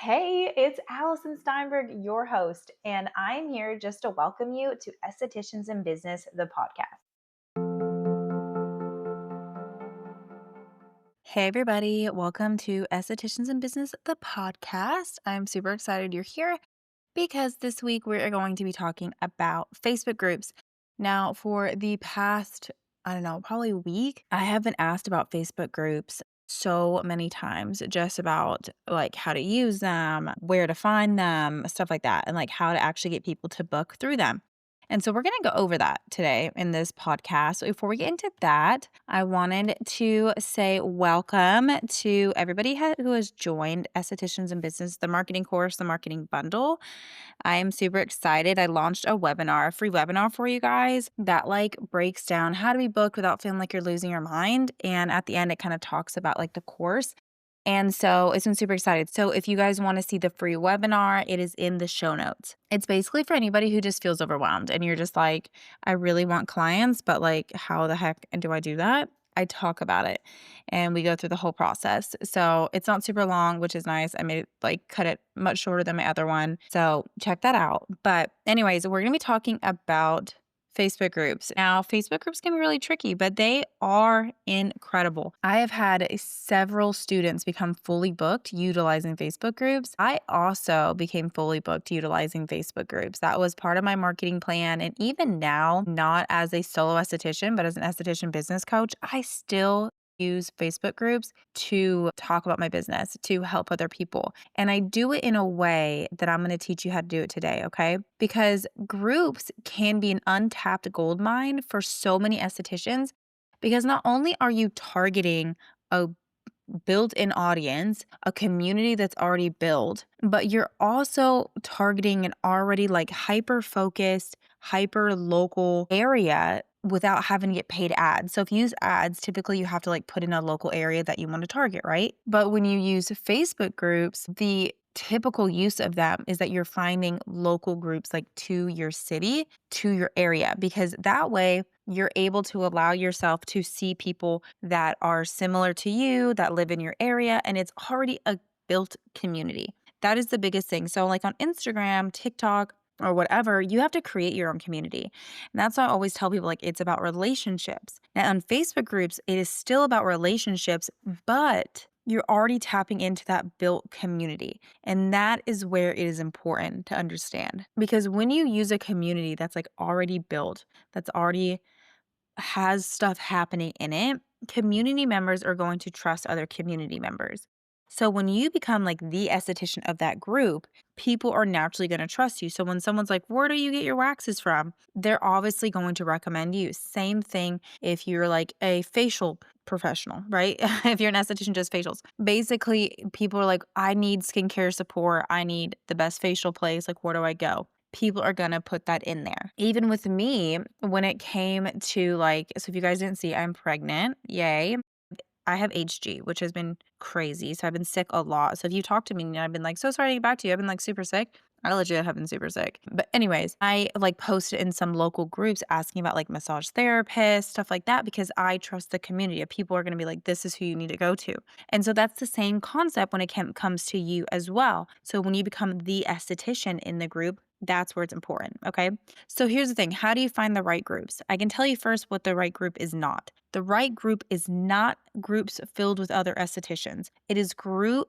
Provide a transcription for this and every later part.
Hey, it's Allison Steinberg, your host, and I'm here just to welcome you to Estheticians in Business, the podcast. Hey, everybody. Welcome to Estheticians in Business, the podcast. I'm super excited you're here because this week we're going to be talking about Facebook groups. Now, for the past, I don't know, probably week, I have been asked about Facebook groups so many times, just about like how to use them, where to find them, stuff like that, and like how to actually get people to book through them. And so we're going to go over that today in this podcast. So before we get into that, I wanted to say welcome to everybody who has joined Estheticians in Business, the marketing course, the marketing bundle. I am super excited. I launched a free webinar for you guys that like breaks down how to be booked without feeling like you're losing your mind. And at the end, it kind of talks about like the course. And so it's been super excited. So if you guys want to see the free webinar, it is in the show notes. It's basically for anybody who just feels overwhelmed and you're just like, I really want clients, but like, how the heck do I do that? I talk about it and we go through the whole process. So it's not super long, which is nice. I made it like cut it much shorter than my other one. So check that out. But anyways, we're going to be talking about Facebook groups. Now, Facebook groups can be really tricky, but they are incredible. I have had several students become fully booked utilizing Facebook groups. I also became fully booked utilizing Facebook groups. That was part of my marketing plan. And even now, not as a solo esthetician, but as an esthetician business coach, I still use Facebook groups to talk about my business, to help other people. And I do it in a way that I'm going to teach you how to do it today, okay? Because groups can be an untapped gold mine for so many estheticians because not only are you targeting a built-in audience, a community that's already built, but you're also targeting an already like hyper focused, hyper local area without having to get paid ads. So if you use ads, typically you have to like put in a local area that you want to target, right? But when you use Facebook groups, the typical use of them is that you're finding local groups like to your city, to your area, because that way you're able to allow yourself to see people that are similar to you, that live in your area, and it's already a built community. That is the biggest thing. So, like on Instagram, TikTok, or whatever, you have to create your own community. And that's why I always tell people like it's about relationships. Now, on Facebook groups, it is still about relationships, but you're already tapping into that built community. And that is where it is important to understand. Because when you use a community that's like already built, that's already has stuff happening in it, community members are going to trust other community members. So when you become like the esthetician of that group, people are naturally going to trust you. So when someone's like, "Where do you get your waxes from?" They're obviously going to recommend you. Same thing if you're like a facial professional, right? If you're an esthetician just facials. Basically, people are like, "I need skincare support. I need the best facial place. Like, where do I go?" People are gonna put that in there. Even with me, when it came to like, so if you guys didn't see, I'm pregnant. Yay. I have HG, which has been crazy. So I've been sick a lot. So if you talk to me and I've been like, so sorry to get back to you, I've been like super sick. I legit have been super sick. But anyways, I like posted in some local groups asking about like massage therapists, stuff like that, because I trust the community of people are going to be like, this is who you need to go to. And so that's the same concept when it comes to you as well. So when you become the esthetician in the group, that's where it's important. Okay. So here's the thing. How do you find the right groups? I can tell you first what the right group is not. The right group is not groups filled with other estheticians. It is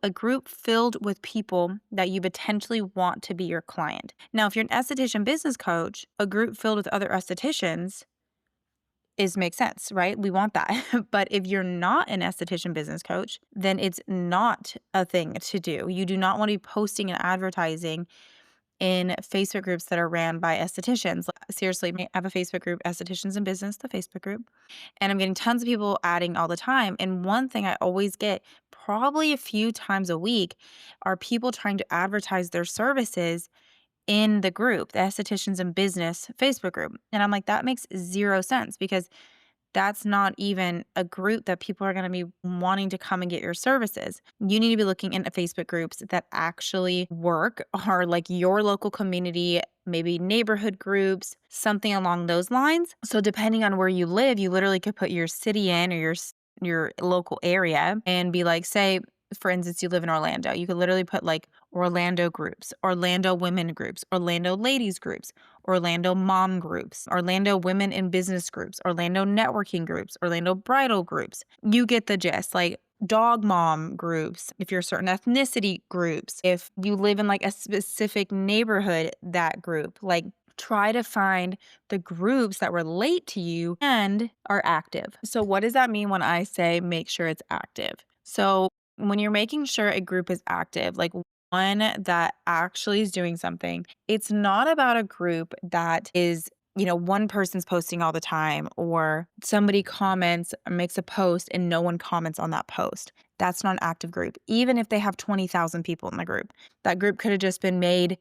a group filled with people that you potentially want to be your client. Now, if you're an esthetician business coach, a group filled with other estheticians makes sense, right? We want that. But if you're not an esthetician business coach, then it's not a thing to do. You do not want to be posting and advertising in Facebook groups that are ran by estheticians. Like, seriously, I have a Facebook group, Estheticians in Business, the Facebook group, and I'm getting tons of people adding all the time. And one thing I always get, probably a few times a week, are people trying to advertise their services in the group, the Estheticians in Business Facebook group. And I'm like, that makes zero sense because that's not even a group that people are going to be wanting to come and get your services. You need to be looking into Facebook groups that actually work, are like your local community, maybe neighborhood groups, something along those lines. So depending on where you live, you literally could put your city in or your local area and be like, say for instance, you live in Orlando, you could literally put like Orlando groups, Orlando women groups, Orlando ladies groups, Orlando mom groups, Orlando women in business groups, Orlando networking groups, Orlando bridal groups. You get the gist. Like dog mom groups, if you're a certain ethnicity groups, if you live in like a specific neighborhood, that group, like try to find the groups that relate to you and are active. So what does that mean when I say make sure it's active? So when you're making sure a group is active, like one that actually is doing something, it's not about a group that is, one person's posting all the time or somebody comments or makes a post and no one comments on that post. That's not an active group. Even if they have 20,000 people in the group, that group could have just been made,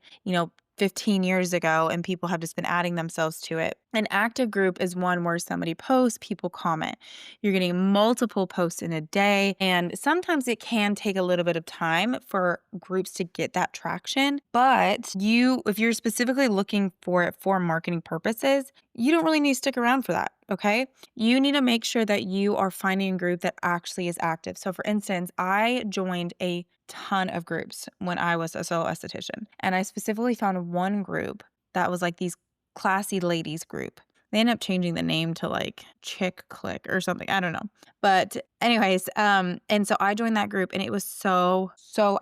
15 years ago and people have just been adding themselves to it. An active group is one where somebody posts, people comment. You're getting multiple posts in a day. And sometimes it can take a little bit of time for groups to get that traction. But if you're specifically looking for it for marketing purposes, you don't really need to stick around for that. Okay. You need to make sure that you are finding a group that actually is active. So for instance, I joined a ton of groups when I was a solo esthetician. And I specifically found one group that was like these classy ladies group. They ended up changing the name to like Chick Click or something. I don't know. But anyways, and so I joined that group and it was so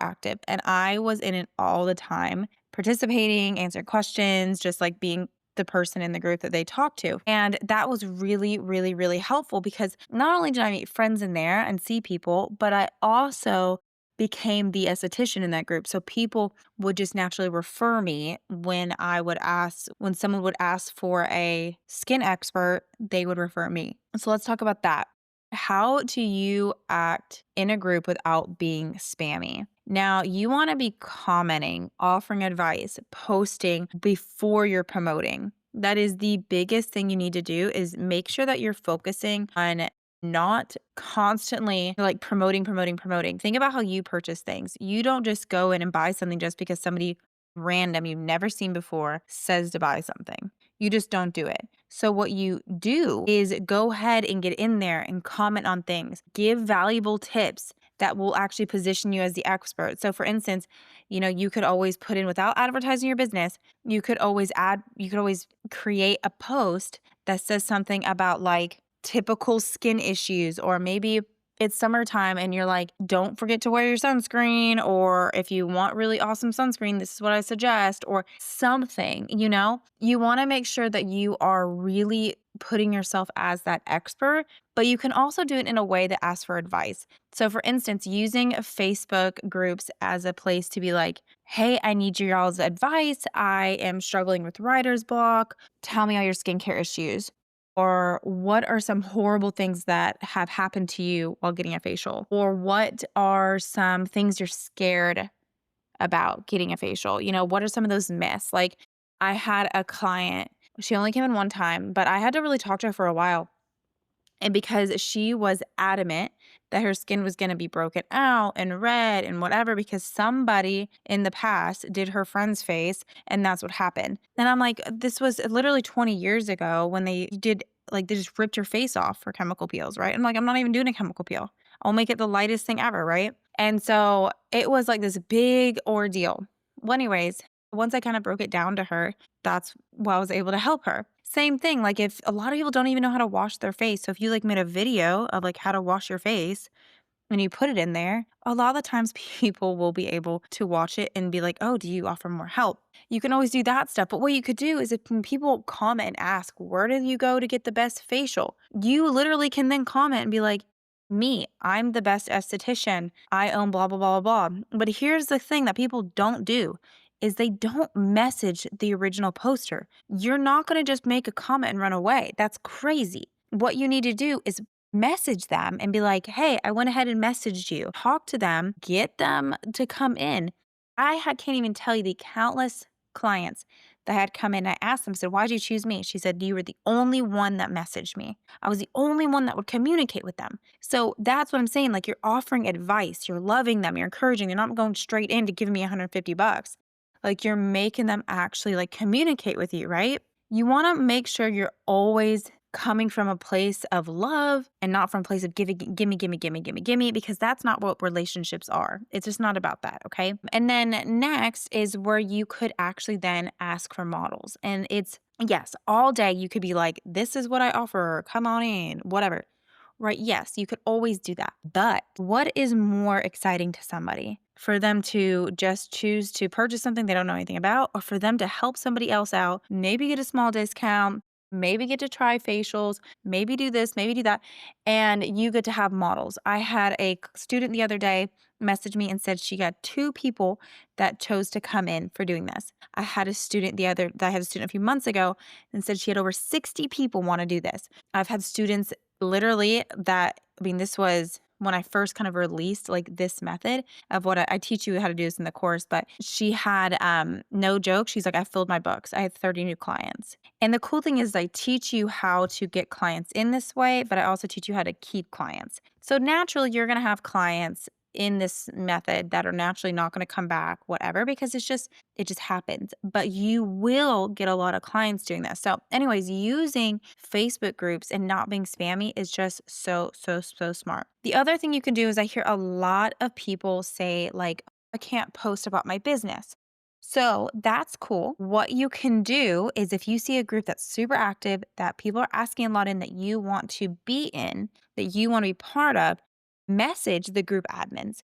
active. And I was in it all the time, participating, answering questions, just like being the person in the group that they talk to. And that was really, really, really helpful because not only did I meet friends in there and see people, but I also became the esthetician in that group. So people would just naturally refer me when someone would ask for a skin expert, they would refer me. So let's talk about that. How do you act in a group without being spammy? Now, you want to be commenting, offering advice, posting before you're promoting. That is the biggest thing you need to do is make sure that you're focusing on not constantly like promoting. Think about how you purchase things. You don't just go in and buy something just because somebody random you've never seen before says to buy something. You just don't do it. So what you do is go ahead and get in there and comment on things. Give valuable tips that will actually position you as the expert. So for instance, you could always put in without advertising your business, you could always create a post that says something about like typical skin issues, or maybe it's summertime and you're like, don't forget to wear your sunscreen, or if you want really awesome sunscreen, this is what I suggest, or something, you want to make sure that you are really putting yourself as that expert, but you can also do it in a way that asks for advice. So for instance, using Facebook groups as a place to be like, hey, I need your all's advice. I am struggling with writer's block. Tell me all your skincare issues. Or what are some horrible things that have happened to you while getting a facial? Or what are some things you're scared about getting a facial? What are some of those myths? Like I had a client, she only came in one time, but I had to really talk to her for a while. And because she was adamant that her skin was going to be broken out and red and whatever, because somebody in the past did her friend's face and that's what happened. And I'm like, this was literally 20 years ago when they just ripped her face off for chemical peels, right? I'm like, I'm not even doing a chemical peel. I'll make it the lightest thing ever, right? And so it was like this big ordeal. Well, anyways, once I kind of broke it down to her, that's why I was able to help her. Same thing, like if a lot of people don't even know how to wash their face. So if you like made a video of like how to wash your face and you put it in there, a lot of the times people will be able to watch it and be like, oh, do you offer more help? You can always do that stuff. But what you could do is if when people comment and ask, where did you go to get the best facial? You literally can then comment and be like, I'm the best esthetician. I own blah, blah, blah, blah, blah. But here's the thing that people don't do is they don't message the original poster. You're not going to just make a comment and run away. That's crazy. What you need to do is message them and be like, hey, I went ahead and messaged you. Talk to them, get them to come in. Can't even tell you the countless clients that had come in. I asked them, said, why'd you choose me? She said, you were the only one that messaged me. I was the only one that would communicate with them. So that's what I'm saying. Like you're offering advice, you're loving them, you're encouraging. They're not going straight in to give me $150. Like you're making them actually like communicate with you, right? You want to make sure you're always coming from a place of love and not from a place of giving, gimme, gimme, gimme, gimme, gimme, because that's not what relationships are. It's just not about that. Okay. And then next is where you could actually then ask for models. And it's, yes, all day you could be like, this is what I offer. Come on in, whatever. Right? Yes, you could always do that. But what is more exciting to somebody? For them to just choose to purchase something they don't know anything about, or for them to help somebody else out, maybe get a small discount, maybe get to try facials, maybe do this, maybe do that, and you get to have models. I had a student the other day message me and said she got two people that chose to come in for doing this. I had a student a few months ago and said she had over 60 people want to do this. I've had students literally this was when I first kind of released like this method of what I teach you how to do this in the course, but she had, no joke. She's like, I filled my books. I had 30 new clients. And the cool thing is I teach you how to get clients in this way, but I also teach you how to keep clients. So naturally you're going to have clients in this method that are naturally not going to come back, whatever, because it just happens. But you will get a lot of clients doing this. So, anyways, using Facebook groups and not being spammy is just so, so, so smart. The other thing you can do is I hear a lot of people say, like, I can't post about my business. So that's cool. What you can do is if you see a group that's super active, that people are asking a lot in, that you want to be in, that you want to be part of, message the group admins.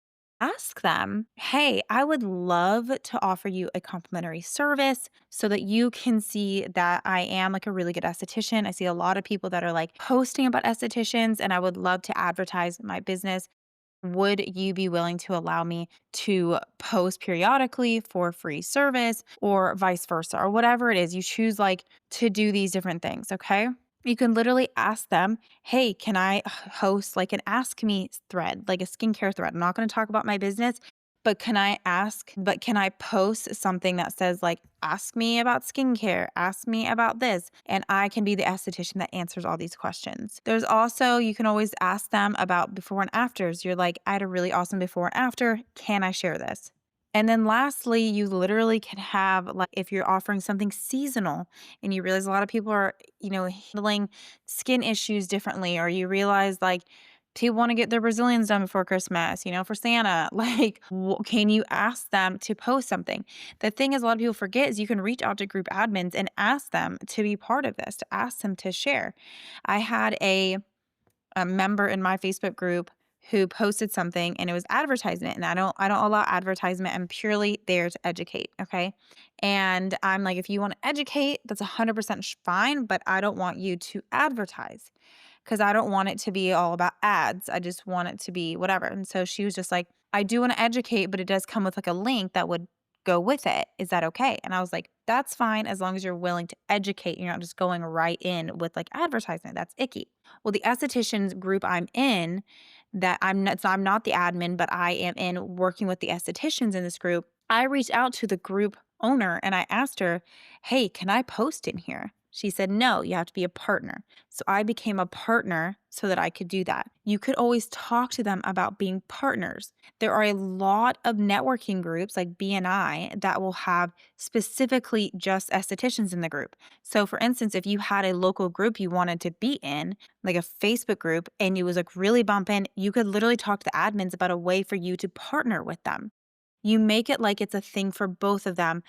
Ask them, hey, I would love to offer you a complimentary service so that you can see that I am like a really good esthetician. I see a lot of people that are like posting about estheticians, and I would love to advertise my business. Would you be willing to allow me to post periodically for free service, or vice versa, or whatever it is you choose, like to do these different things? Okay. You can literally ask them, hey, can I host like an ask me thread, like a skincare thread? I'm not going to talk about my business, but can I post something that says, like, ask me about skincare, ask me about this, and I can be the esthetician that answers all these questions. There's also, you can always ask them about before and afters. You're like, I had a really awesome before and after. Can I share this? And then lastly, you literally can have, like, if you're offering something seasonal and you realize a lot of people are, handling skin issues differently, or you realize like people want to get their Brazilians done before Christmas, for Santa. Like, can you ask them to post something? The thing is, a lot of people forget is you can reach out to group admins and ask them to be part of this, to ask them to share. I had a member in my Facebook group who posted something, and it was advertisement, and I don't allow advertisement. I'm purely there to educate, okay? And I'm like, if you want to educate, that's 100% fine, but I don't want you to advertise, because I don't want it to be all about ads. I just want it to be whatever. And so she was just like, I do want to educate, but it does come with like a link that would go with it. Is that okay? And I was like, that's fine as long as you're willing to educate. You're not just going right in with like advertisement. That's icky. Well, the estheticians group I'm in, that I'm not the admin, but I am in working with the estheticians in this group. I reached out to the group owner and I asked her, hey, can I post in here? She said, no, you have to be a partner. So I became a partner so that I could do that. You could always talk to them about being partners. There are a lot of networking groups like BNI that will have specifically just estheticians in the group. So for instance, if you had a local group you wanted to be in, like a Facebook group, and it was like really bumping, you could literally talk to the admins about a way for you to partner with them. You make it like it's a thing for both of them,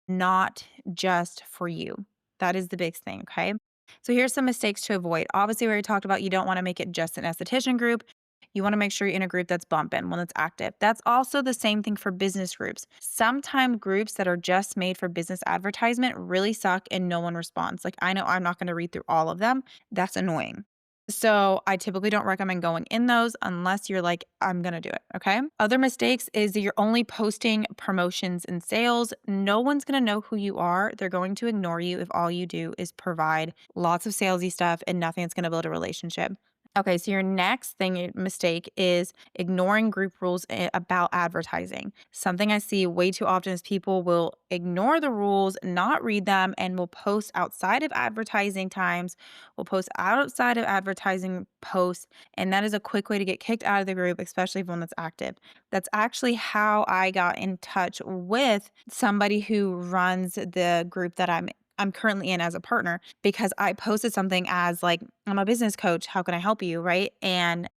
not just for you. That is the biggest thing, okay? So here's some mistakes to avoid. Obviously, we already talked about, you don't want to make it just an esthetician group. You want to make sure you're in a group that's bumping, one that's active. That's also the same thing for business groups. Sometimes groups that are just made for business advertisement really suck and no one responds. Like, I know I'm not going to read through all of them. That's annoying. So I typically don't recommend going in those unless you're like, I'm going to do it. Okay. Other mistakes is that you're only posting promotions and sales. No one's going to know who you are. They're going to ignore you if all you do is provide lots of salesy stuff and nothing that's going to build a relationship. Okay, so your next mistake is ignoring group rules about advertising. Something I see way too often is people will ignore the rules, not read them, and will post outside of advertising times, will post outside of advertising posts, and that is a quick way to get kicked out of the group, especially if one that's active. That's actually how I got in touch with somebody who runs the group that I'm I'm currently in as a partner because I posted something as like, I'm a business coach. How can I help you? Right. And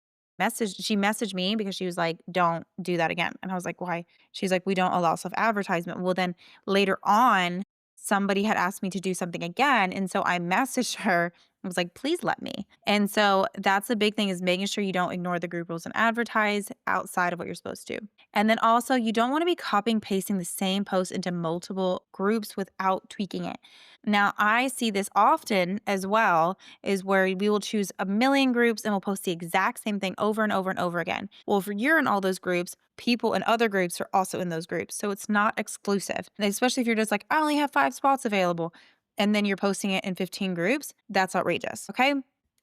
she messaged me because she was like, don't do that again. And I was like, why? She's like, we don't allow self advertisement. Well, then later on, somebody had asked me to do something again. And so I messaged her. I was like, please let me. And so that's the big thing is making sure you don't ignore the group rules and advertise outside of what you're supposed to. And then also, you don't want to be copying pasting the same post into multiple groups without tweaking it. Now, I see this often as well, is where we will choose a million groups and we'll post the exact same thing over and over and over again. Well, if you're in all those groups, people in other groups are also in those groups. So it's not exclusive. And especially if you're just like, I only have 5 spots available, and then you're posting it in 15 groups, that's outrageous. Okay.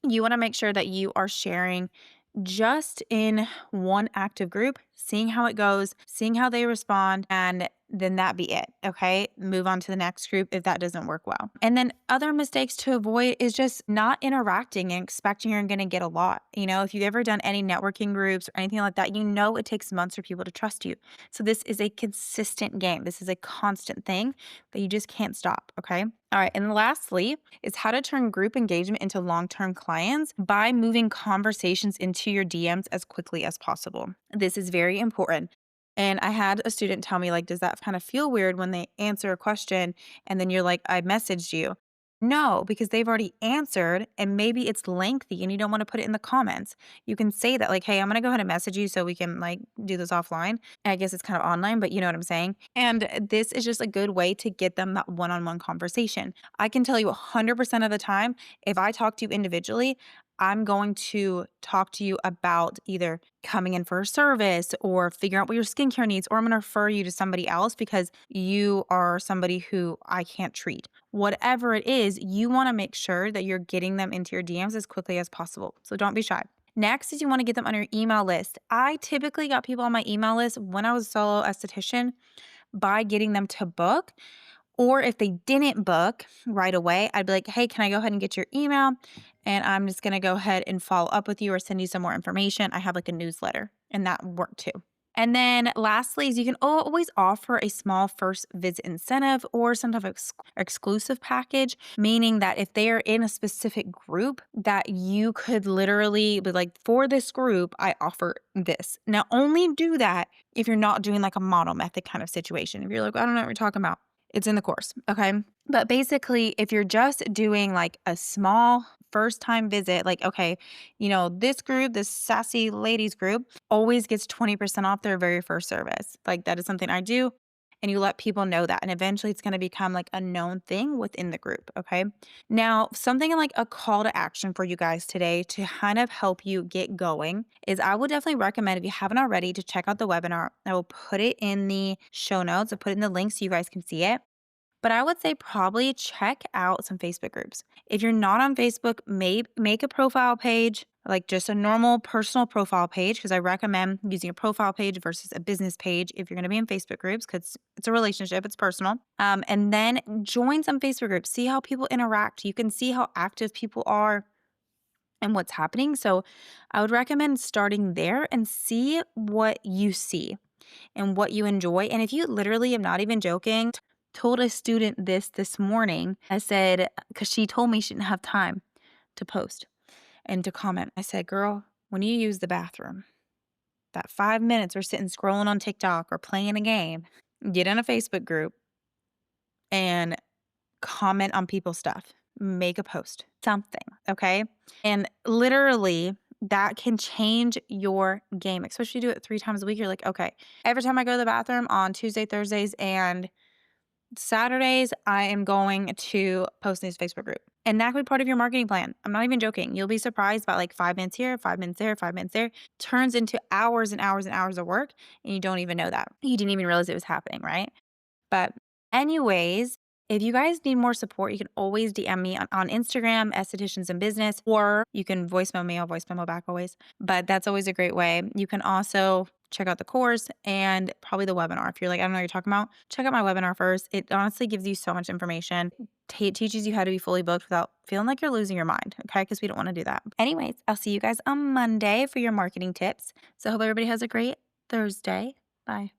You want to make sure that you are sharing just in one active group, seeing how it goes, seeing how they respond, and then that be it. Okay. Move on to the next group if that doesn't work well. And then other mistakes to avoid is just not interacting and expecting you're going to get a lot. If you've ever done any networking groups or anything like that, it takes months for people to trust you. So this is a consistent game. This is a constant thing that you just can't stop. Okay. All right. And lastly, is how to turn group engagement into long-term clients by moving conversations into your DMs as quickly as possible. This is very important. And I had a student tell me, like, does that kind of feel weird when they answer a question and then you're like, I messaged you? No, because they've already answered and maybe it's lengthy and you don't want to put it in the comments. You can say that, like, hey, I'm going to go ahead and message you so we can like do this offline. I guess it's kind of online, but you know what I'm saying? And this is just a good way to get them that one on one conversation. I can tell you 100% of the time, if I talk to you individually, I'm going to talk to you about either coming in for a service or figuring out what your skincare needs, or I'm going to refer you to somebody else because you are somebody who I can't treat. Whatever it is, you want to make sure that you're getting them into your DMs as quickly as possible. So don't be shy. Next is you want to get them on your email list. I typically got people on my email list when I was a solo esthetician by getting them to book. Or if they didn't book right away, I'd be like, hey, can I go ahead and get your email? And I'm just going to go ahead and follow up with you or send you some more information. I have like a newsletter and that worked too. And then lastly, is you can always offer a small first visit incentive or some type of exclusive package, meaning that if they are in a specific group, that you could literally be like, for this group, I offer this. Now, only do that if you're not doing like a model method kind of situation. If you're like, I don't know what you're talking about, it's in the course. Okay. But basically, if you're just doing like a small first time visit, like, okay, this group, this sassy ladies group always gets 20% off their very first service. Like, that is something I do. And you let people know that. And eventually it's going to become like a known thing within the group. Okay. Now, something like a call to action for you guys today to kind of help you get going is I would definitely recommend, if you haven't already, to check out the webinar. I will put it in the show notes. I'll put it in the link so you guys can see it. But I would say probably check out some Facebook groups. If you're not on Facebook, make a profile page, like just a normal personal profile page, because I recommend using a profile page versus a business page if you're going to be in Facebook groups, because it's a relationship, it's personal. And then join some Facebook groups, see how people interact. You can see how active people are and what's happening. So I would recommend starting there and see what you see and what you enjoy. And if you literally, am not even joking, told a student this morning, I said, because she told me she didn't have time to post and to comment. I said, girl, when you use the bathroom, that 5 minutes we're sitting scrolling on TikTok or playing a game, get in a Facebook group and comment on people's stuff, make a post, something. Okay. And literally, that can change your game, especially if you do it 3 times a week. You're like, okay, every time I go to the bathroom on Tuesday, Thursdays, and Saturdays, I am going to post in this Facebook group. And that could be part of your marketing plan. I'm not even joking. You'll be surprised by like 5 minutes here, 5 minutes there, 5 minutes there. Turns into hours and hours and hours of work. And you don't even know that. You didn't even realize it was happening, right? But anyways, if you guys need more support, you can always DM me on Instagram, Estheticians in Business, or you can voicemail me. I'll voice memo back always. But that's always a great way. You can also check out the course and probably the webinar. If you're like, I don't know what you're talking about, check out my webinar first. It honestly gives you so much information. Teaches you how to be fully booked without feeling like you're losing your mind. Okay. Because we don't want to do that. Anyways, I'll see you guys on Monday for your marketing tips. So I hope everybody has a great Thursday. Bye.